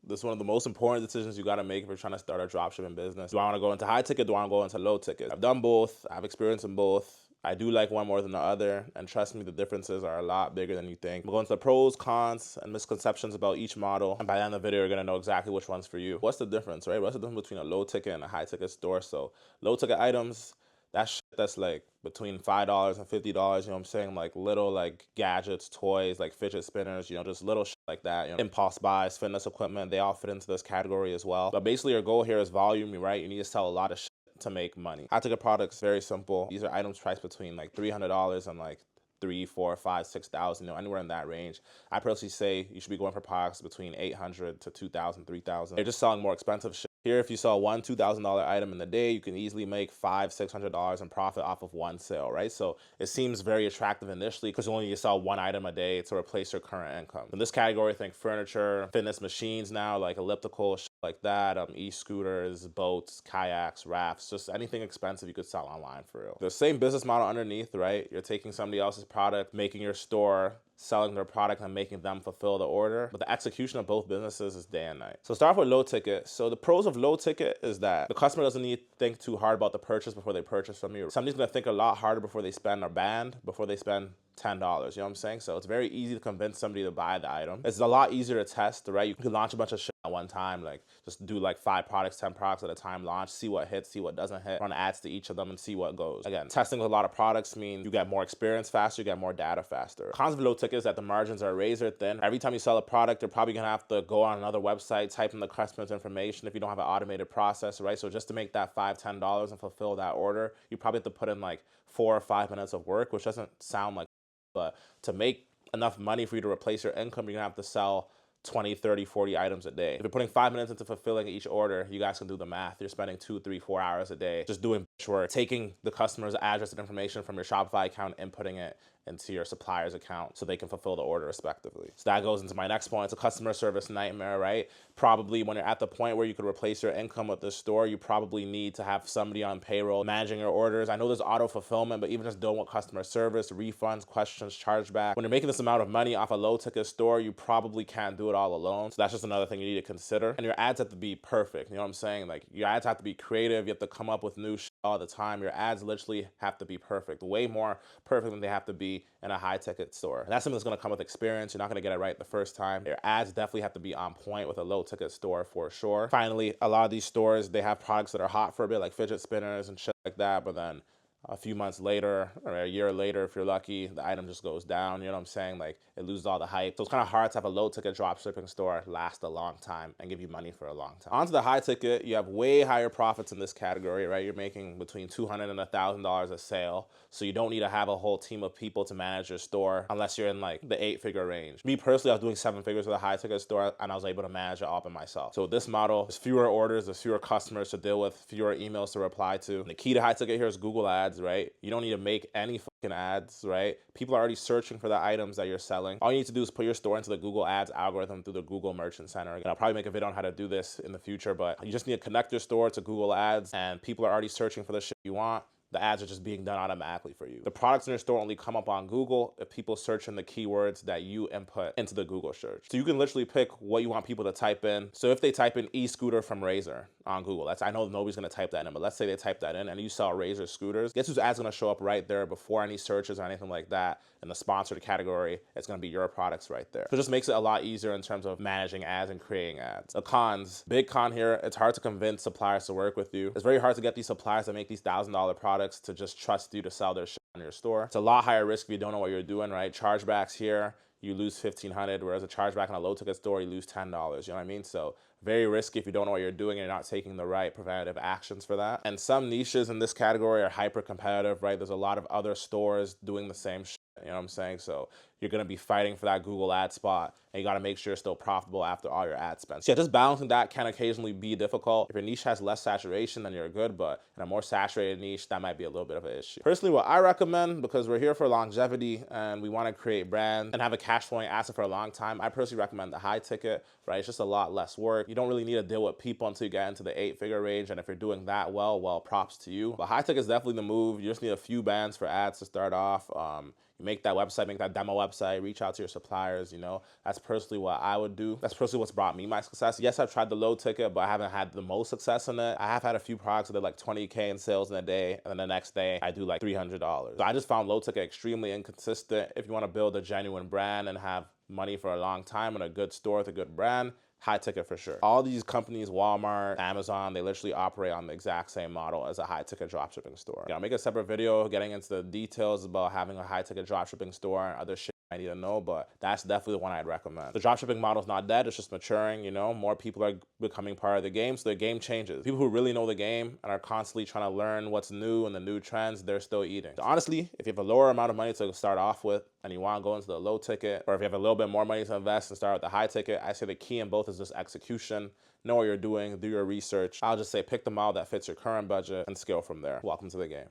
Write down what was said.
This is one of the most important decisions you got to make if you're trying to start a dropshipping business. Do I want to go into high ticket? Do I want to go into low ticket? I've done both. I've experienced in both. I do like one more than the other, and trust me, the differences are a lot bigger than you think. I'm going to the pros, cons, and misconceptions about each model, and by the end of the video, you're going to know exactly which one's for you. What's the difference, right? What's the difference between a low ticket and a high ticket store? So low ticket items, that's like between $5 and $50, you know what I'm saying? Like little like gadgets, toys, like fidget spinners, you know, just little shit like that. You know, impulse buys, fitness equipment, they all fit into this category as well. But basically your goal here is volume, right? You need to sell a lot of shit to make money. High ticket products, very simple. These are items priced between like $300 and like 3, 4, 5, 6,000, you know, anywhere in that range. I personally say you should be going for products between 800 to 2,000, 3,000. They're just selling more expensive shit. Here, if you sell one $2,000 item in the day, you can easily make $500, $600 in profit off of one sale, right? So it seems very attractive initially because you only sell one item a day to replace your current income. In this category, think furniture, fitness machines now, like elliptical, shit like that, e-scooters, boats, kayaks, rafts, just anything expensive you could sell online for real. The same business model underneath, right? You're taking somebody else's product, making your store, selling their product and making them fulfill the order. But the execution of both businesses is day and night. So start off with low ticket. So the pros of low ticket is that the customer doesn't need to think too hard about the purchase before they purchase from you. Somebody's gonna think a lot harder before they spend a band, before they spend $10, you know what I'm saying? So it's very easy to convince somebody to buy the item. It's a lot easier to test, right? You can launch a bunch of shit at one time, like just do like 5 products, 10 products at a time, launch, see what hits, see what doesn't hit, run ads to each of them and see what goes. Again, testing with a lot of products means you get more experience faster, you get more data faster. Cons of low ticket is that the margins are razor thin. Every time you sell a product, you're probably gonna have to go on another website, type in the customer's information if you don't have an automated process, right? So just to make that $5, $10 and fulfill that order, you probably have to put in like 4 or 5 minutes of work, which doesn't sound like, but to make enough money for you to replace your income, you're gonna have to sell 20, 30, 40 items a day. If you're putting 5 minutes into fulfilling each order, you guys can do the math. You're spending 2, 3, 4 hours a day just doing work, taking the customer's address and information from your Shopify account, inputting it into your supplier's account so they can fulfill the order respectively. So that goes into my next point. It's a customer service nightmare, right? Probably when you're at the point where you could replace your income with the store, you probably need to have somebody on payroll managing your orders. I know there's auto fulfillment, but even just dealing with customer service, refunds, questions, chargeback. When you're making this amount of money off a low ticket store, you probably can't do it all alone. So that's just another thing you need to consider. And your ads have to be perfect. You know what I'm saying? Like your ads have to be creative. You have to come up with new shit all the time. Your ads literally have to be perfect, way more perfect than they have to be in a high ticket store. And that's something that's gonna come with experience. You're not gonna get it right the first time. Your ads definitely have to be on point with a low ticket store for sure. Finally, a lot of these stores, they have products that are hot for a bit, like fidget spinners and shit like that, but then a few months later or a year later, if you're lucky, the item just goes down. You know what I'm saying? Like it loses all the hype. So it's kind of hard to have a low ticket drop shipping store last a long time and give you money for a long time. On to the high ticket, you have way higher profits in this category, right? You're making between $200 and $1,000 a sale. So you don't need to have a whole team of people to manage your store unless you're in like the 8-figure range. Me personally, I was doing 7 figures with a high ticket store and I was able to manage it all by myself. So this model, there's fewer orders, there's fewer customers to deal with, fewer emails to reply to. And the key to high ticket here is Google ads, right? You don't need to make any fucking ads, right? People are already searching for the items that you're selling. All you need to do is put your store into the Google ads algorithm through the Google Merchant Center. And I'll probably make a video on how to do this in the future, but you just need to connect your store to Google ads and people are already searching for the shit you want. The ads are just being done automatically for you. The products in your store only come up on Google if people search in the keywords that you input into the Google search. So you can literally pick what you want people to type in. So if they type in e-scooter from Razer on Google, I know nobody's gonna type that in, but let's say they type that in and you sell Razer scooters, guess whose ad's gonna show up right there before any searches or anything like that in the sponsored category? It's gonna be your products right there. So it just makes it a lot easier in terms of managing ads and creating ads. The cons, big con here, it's hard to convince suppliers to work with you. It's very hard to get these suppliers that make these $1,000 products to just trust you to sell their shit on your store. It's a lot higher risk if you don't know what you're doing, right? Chargebacks here, you lose $1,500, whereas a chargeback in a low ticket store, you lose $10, you know what I mean? So very risky if you don't know what you're doing and you're not taking the right preventative actions for that. And some niches in this category are hyper competitive, right? There's a lot of other stores doing the same shit, you know what I'm saying? So you're gonna be fighting for that Google ad spot and you gotta make sure you're still profitable after all your ad spend. So yeah, just balancing that can occasionally be difficult. If your niche has less saturation, then you're good, but in a more saturated niche, that might be a little bit of an issue. Personally, what I recommend, because we're here for longevity and we wanna create brand and have a cash flowing asset for a long time, I personally recommend the high ticket, right? It's just a lot less work. You don't really need to deal with people until you get into the 8-figure range, and if you're doing that well, props to you. But high ticket is definitely the move. You just need a few bands for ads to start off. You make that website, make that demo website, reach out to your suppliers, you know. That's personally what I would do. That's personally what's brought me my success. Yes, I've tried the low ticket, but I haven't had the most success in it. I have had a few products that did like 20K in sales in a day, and then the next day I do like $300. So I just found low ticket extremely inconsistent. If you want to build a genuine brand and have money for a long time and a good store with a good brand, high ticket for sure. All these companies, Walmart, Amazon, they literally operate on the exact same model as a high ticket dropshipping store. I'll make a separate video getting into the details about having a high ticket dropshipping store and other shit I need to know, but that's definitely the one I'd recommend. The dropshipping model's not dead, it's just maturing, you know. More people are becoming part of the game, so the game changes. People who really know the game and are constantly trying to learn what's new and the new trends, they're still eating. So honestly, if you have a lower amount of money to start off with and you want to go into the low ticket, or if you have a little bit more money to invest and start with the high ticket, I say the key in both is just execution. Know what you're doing, do your research. I'll just say pick the model that fits your current budget and scale from there. Welcome to the game.